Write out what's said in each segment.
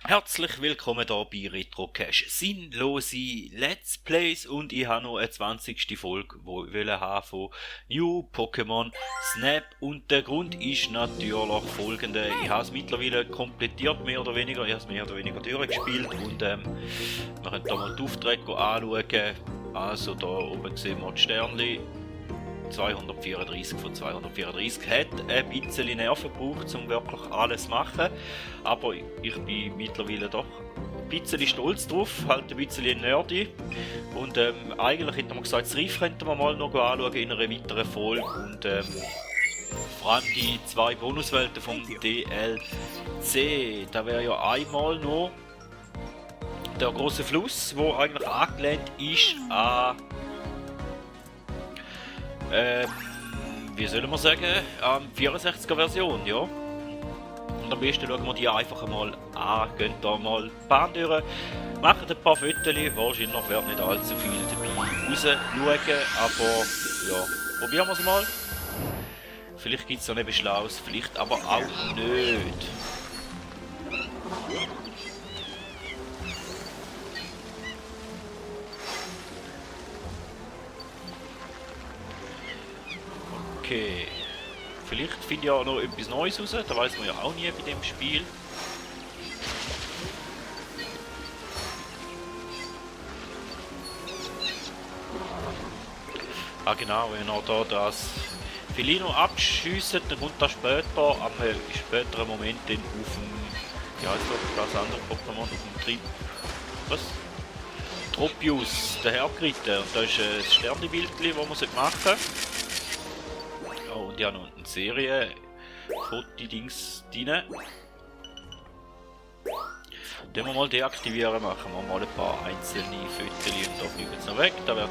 Herzlich willkommen hier bei RetroCache. Sinnlose Let's Plays und ich habe noch eine 20. Folge, wo ich haben von New Pokémon Snap. Und der Grund ist natürlich folgender. Ich habe es mittlerweile komplettiert, mehr oder weniger. Ich habe es mehr oder weniger durchgespielt und wir können hier mal die Aufträge anschauen. Also da oben sehen wir die Sternchen. 234 von 234 hat ein bisschen Nerven gebraucht, um wirklich alles zu machen, aber ich bin mittlerweile doch ein bisschen stolz drauf, halt ein bisschen nerdy und eigentlich hätte man gesagt, das Riff könnten wir mal noch anschauen in einer weiteren Folge und vor allem die zwei Bonuswelten vom DLC, da wäre ja einmal noch der große Fluss, wo eigentlich angelehnt ist an wie soll man sagen, 64er Version, ja. Und am besten schauen wir die einfach mal an, gehen da mal die Bahn durch, machen ein paar Fotos, wahrscheinlich werden nicht allzu viel dabei rausschauen, aber ja, probieren wir es mal. Vielleicht gibt es noch etwas Schlaues, vielleicht aber auch nicht. Okay, vielleicht finde ich auch noch etwas Neues raus, da weiß man ja auch nie bei dem Spiel. Ah genau, wenn er da das Felino abschiessen, dann kommt das später, am späteren Moment dann auf dem, ja das andere Pokémon, auf dem Trip, was? Tropius, der Hergeritten, und da ist ein Sternenbildchen, das man machen sollte. Oh, und ja noch eine Serie Fotodings drin. Den wir mal deaktivieren, machen wir mal ein paar einzelne Fotos und da fliegen sie noch weg. Da wird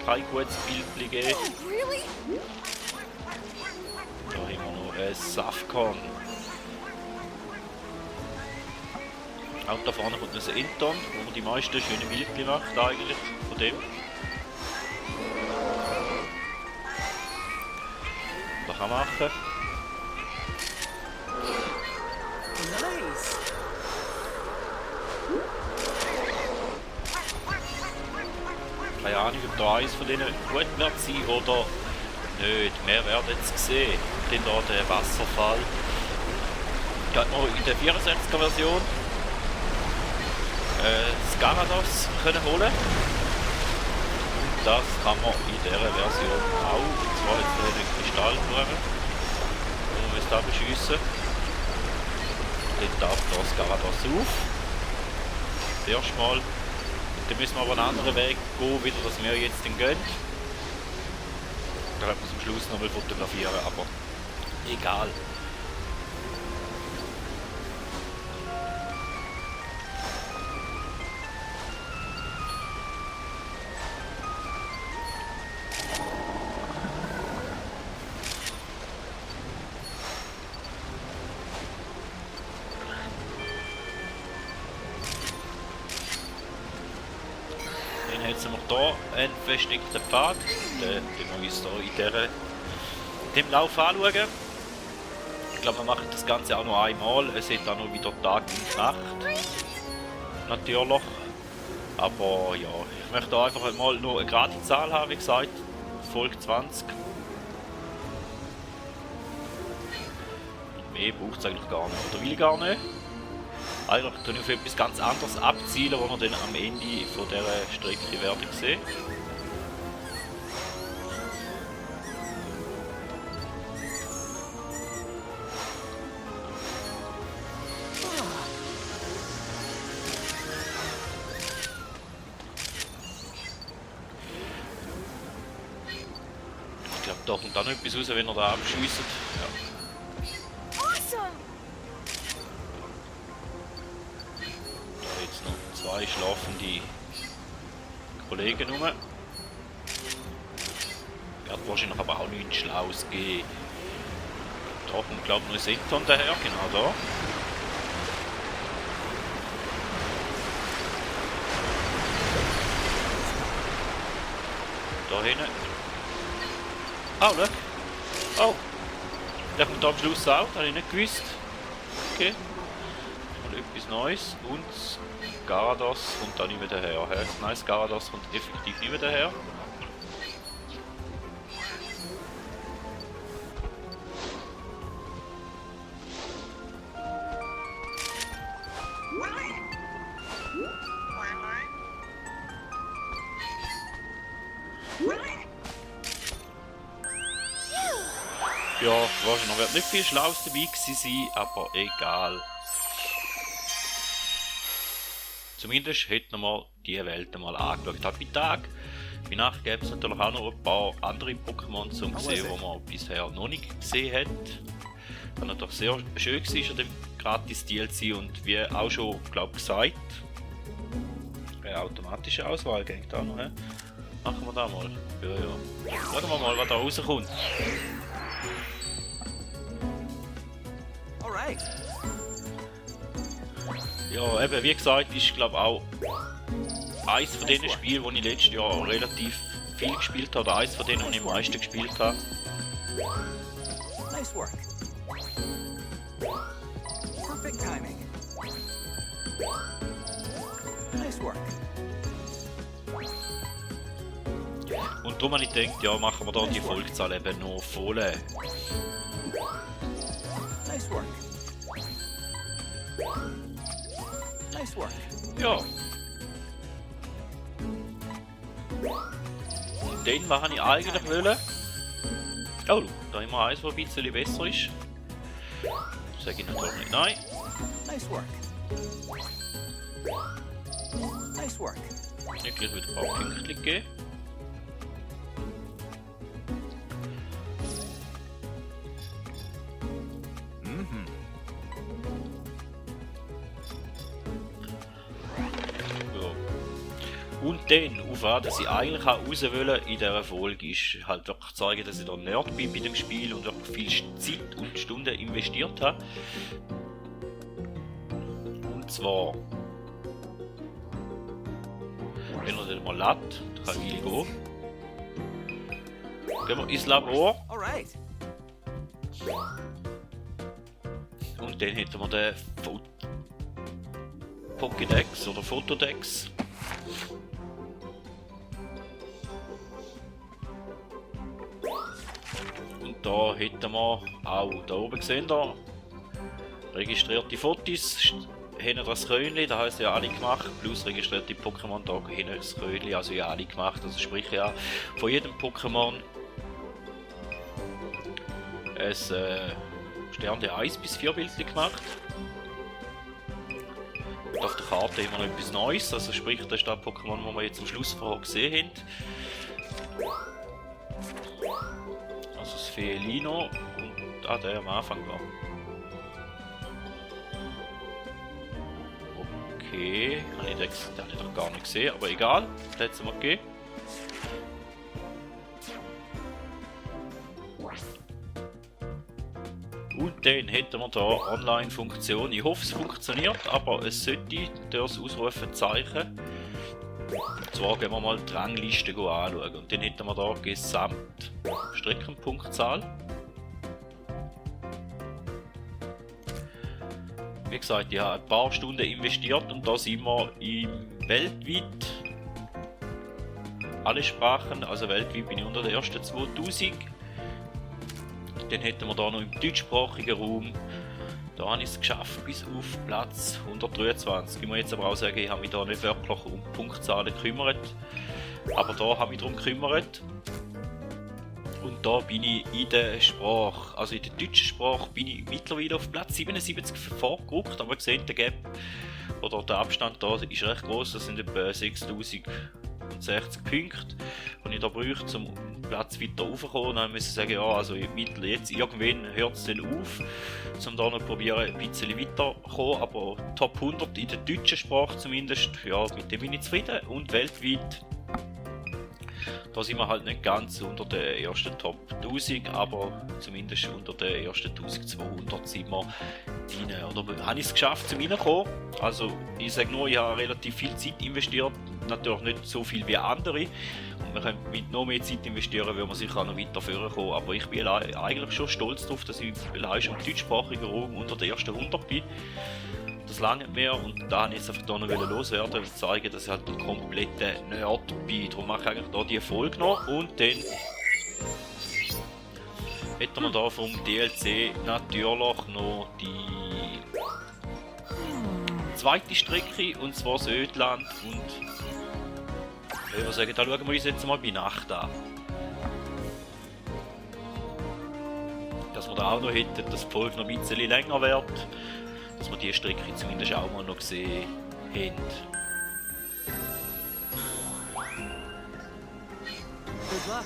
kein gutes Bild geben. Da haben wir noch ein Safcon. Auch da vorne kommt ein Enton, wo man die meisten schönen Bildchen macht eigentlich von dem. Kann machen. Keine Ahnung, ob da eins von denen gut wird sein oder nicht. Wir werden es sehen. Denn da der Wasserfall. Ja, noch in der 64er Version das Gyarados können holen. Das kann man in dieser Version auch. Und zwar jetzt den Kristallblumen. Und wir es da beschiessen. Dann taucht das Gyarados auf. Zuerst mal. Und dann müssen wir aber einen anderen Weg gehen, wieder dass wir jetzt den gehen. Da können wir es am Schluss nochmal fotografieren, aber egal. Jetzt haben wir hier einen versteckten Pfad, den wir uns hier in dem Lauf anschauen. Ich glaube, wir machen das Ganze auch noch einmal. Es hat auch noch wieder Tag und Nacht. Natürlich. Aber ja, ich möchte einfach mal noch eine gerade Zahl haben, wie gesagt. Folge 20. Und mehr braucht es eigentlich gar nicht. Oder will ich gar nicht. Eigentlich tue ich auf etwas ganz anderes abzielen, was wir dann am Ende von dieser Strecke werden sehen. Ich glaube, da kommt dann noch etwas raus, wenn er da abschießt. Ja. Zwei schlafende Kollegen rum. Wird wahrscheinlich aber auch nichts Schlaues geben. Da kommt, glaube ich, noch ein Enton daher, genau da. Da hinten. Oh, schau. Oh! Der kommt da am Schluss auch, das habe ich nicht gewusst. Okay. etwas Neues. Und Garados kommt da nicht mehr daher. Nein, Garados kommt effektiv nicht mehr daher. Ja, wahrscheinlich wird nicht viel Schlaues dabei gewesen sein, aber egal. Zumindest hätten wir die Welt mal angeschaut. Bei Tag, bei Nacht gäbe es natürlich auch noch ein paar andere Pokémon zum sehen, die man bisher noch nicht gesehen hat. Was natürlich sehr schön war an dem gratis DLC und wie auch schon, glaube gesagt, eine automatische Auswahl geht da noch. He? Machen wir da mal. Ja. Schauen wir mal, was da rauskommt. Ja, eben, wie gesagt, ist glaube auch eins von den Spielen, die ich letztes Jahr relativ viel gespielt habe, oder eins von denen, die ich am meisten gespielt habe. Nice work. Perfect timing. Nice work. Und darum habe ich gedacht, ja, machen wir da die Folgezahl eben noch voll. Nice work. Nice work. Ja. Und dann, was habe ich eigentlich wollen? Oh, da haben wir eins, das ein bisschen besser ist. Sage ich natürlich nicht nein. Nice work. Nice work. Nicht gleich wieder ein paar Pünktchen geben. Und dann, auf was ich eigentlich auch raus wollte in dieser Folge, ist halt wirklich zeigen, dass ich da Nerd bin bei dem Spiel und wirklich viel Zeit und Stunden investiert habe. Und zwar, wenn er dann mal lädt, dann kann ich gehen. Gehen wir ins Labor. Alright. Und dann hätten wir den Pokédex oder Fotodex. Und da hätten wir auch, da oben gesehen, da registrierte Fotos, haben das Krönchen, das heisst ja alle gemacht, plus registrierte Pokémon, da haben das Krönchen, also ja alle gemacht, also sprich ja von jedem Pokémon ein Sterne 1 bis 4 Bildchen gemacht. Und auf der Karte immer noch etwas Neues, also sprich das ist das Pokémon, das wir jetzt am Schluss vorher gesehen haben. Also das Felino und der am Anfang war. Okay, den habe ich doch gar nicht gesehen, aber egal, den hat es mal gegeben. Und dann hätten wir da Online-Funktion. Ich hoffe es funktioniert, aber es sollte das Ausrufezeichen. Und zwar gehen wir mal die Rangliste anschauen. Und dann hätten wir da Gesamtstreckenpunktzahl. Wie gesagt, ich habe ein paar Stunden investiert und da sind wir weltweit alle Sprachen, also weltweit bin ich unter den ersten 2000. Dann hätten wir da noch im deutschsprachigen Raum, da habe ich es geschafft bis auf Platz 123. Ich muss jetzt aber auch sagen, ich habe mich da nicht wirklich um Punktzahlen gekümmert, aber da habe ich mich darum gekümmert. Und da bin ich in der Sprache, also in der deutschen Sprache, bin ich mittlerweile auf Platz 77 vorgerückt, aber ihr seht, der Gap oder der Abstand da ist recht groß, das sind etwa 6060 Punkte, die ich da bräuchte, um Platz weiter raufzukommen. Dann muss ich sagen, ja, also jetzt irgendwann hört es dann auf, um da noch probieren, ein bisschen weiterzukommen, aber Top 100 in der deutschen Sprache zumindest, ja, mit dem bin ich zufrieden und weltweit. Da sind wir halt nicht ganz unter den ersten Top 1000, aber zumindest unter den ersten 1200 sind wir rein. Oder habe ich es geschafft, zum reinkommen? Also ich sage nur, ich habe relativ viel Zeit investiert, natürlich nicht so viel wie andere. Und wir können mit noch mehr Zeit investieren, würden wir sicher auch noch weiter vorkommen. Aber ich bin eigentlich schon stolz darauf, dass ich allein schon im deutschsprachigen Raum unter den ersten 100 bin. das lange nicht mehr und da habe ich jetzt einfach hier noch loswerden, weil ich zeigen, dass ich halt ein kompletter Nerd bin. Darum mache ich eigentlich hier die Folge noch und dann hätten wir hier vom DLC natürlich noch die zweite Strecke, und zwar Südland, und ich würde sagen, da schauen wir uns jetzt mal bei Nacht an. Dass wir da auch noch hätten, dass die Folge noch ein bisschen länger wird, dass wir die Strecke zumindest auch mal noch gesehen haben. Good luck.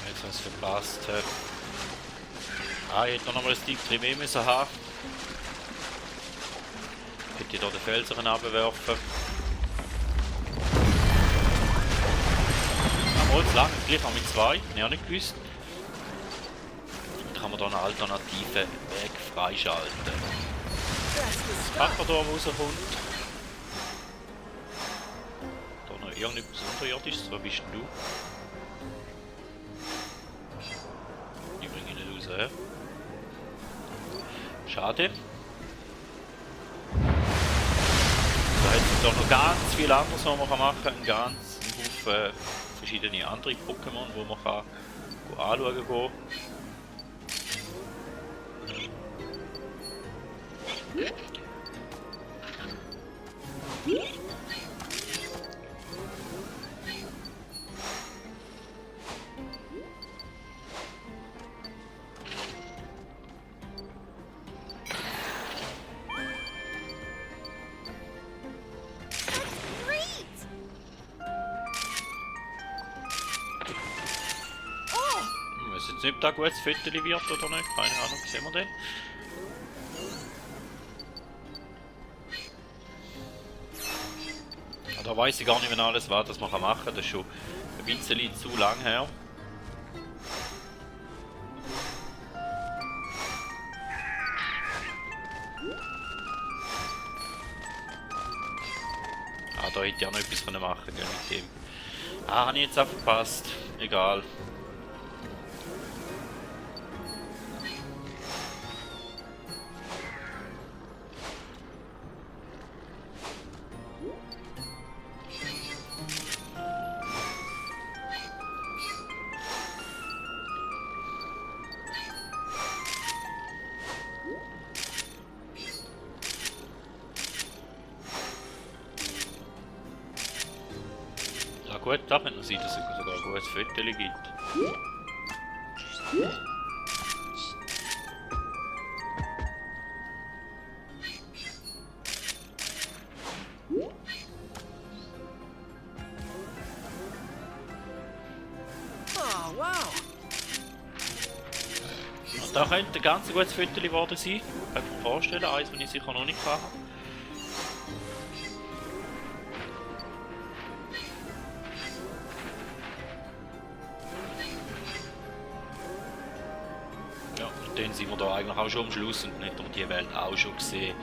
Jetzt haben sie verpasst. Ah, ich hätte noch mal das Ding drin mehr müssen haben. Hätte ich hier den Felsen runterwerfen. Aber jetzt lang, gleich haben wir zwei, ich auch nicht gewusst. Dann kann man hier einen alternativen Weg freischalten. Kann man da, wo rauskommt. Da noch irgendetwas Unterirdisches, wo bist denn du? Ich bringe ihn nicht raus, hä? Schade. Da hat es doch noch ganz viel anderes, was man machen kann. Ein ganz Haufen verschiedene andere Pokémon, die man kann anschauen kann. Ich weiß jetzt nicht, ob da ein gutes Viertel wird oder nicht. Keine Ahnung, sehen wir den. Ja, da weiss ich gar nicht mehr alles, was das man machen kann. Das ist schon ein bisschen zu lang her. Ah, da hätte ich auch noch etwas machen können mit dem. Ah, habe ich jetzt auch verpasst. Egal. Ja gut, da könnte noch sein, dass es sogar ein gutes Viertel gibt. Oh, wow. Und da könnte ein ganz gutes Viertel geworden sein. Kann ich mir vorstellen, eins, das ich sicher noch nicht habe. Ja, und dann sind wir da eigentlich auch schon am Schluss und nicht um die Welt auch schon gesehen.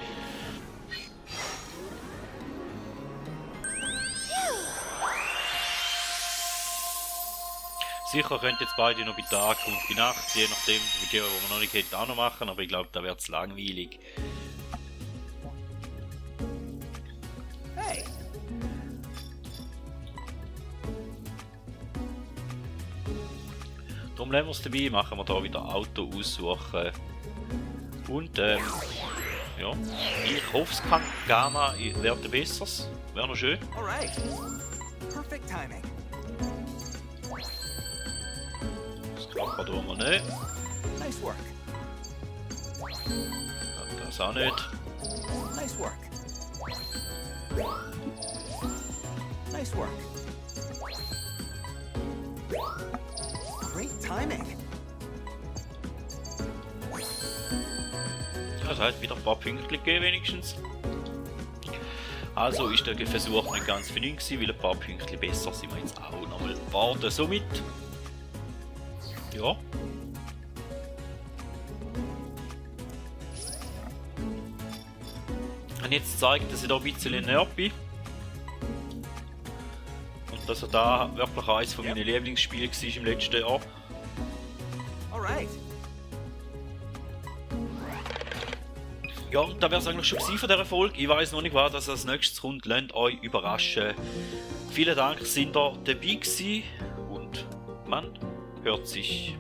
Sicher könnt jetzt beide noch bei Tag und bei Nacht, je nachdem, die wir noch nicht hätten, auch noch machen, aber ich glaube, da wird es langweilig. Hey. Darum lassen wir es dabei, machen wir da wieder Auto aussuchen. Und ja, ich hoffe, es kann Gamma werden besseres. Wäre noch schön. All right. Perfect timing. Das klappt da mal nicht. Nice work. Ja, das auch nicht. Nice work. Nice work. Great timing. Ja, Also hat wieder ein paar Punkte gegeben wenigstens. Also ist der Versuch nicht ganz für nichts gewesen, weil ein paar Punkte besser sind wir jetzt auch nochmal warten. Somit, ja. Und jetzt zeigt, dass ich da ein bisschen näher bin. Und dass er da wirklich eines von meinen Lieblingsspielen war im letzten Jahr. Alright. Ja, da wäre es eigentlich schon gewesen von dieser Folge. Ich weiß noch nicht, was das als nächstes kommt. Lasst euch überraschen. Vielen Dank, sind ihr dabei gewesen und man hört sich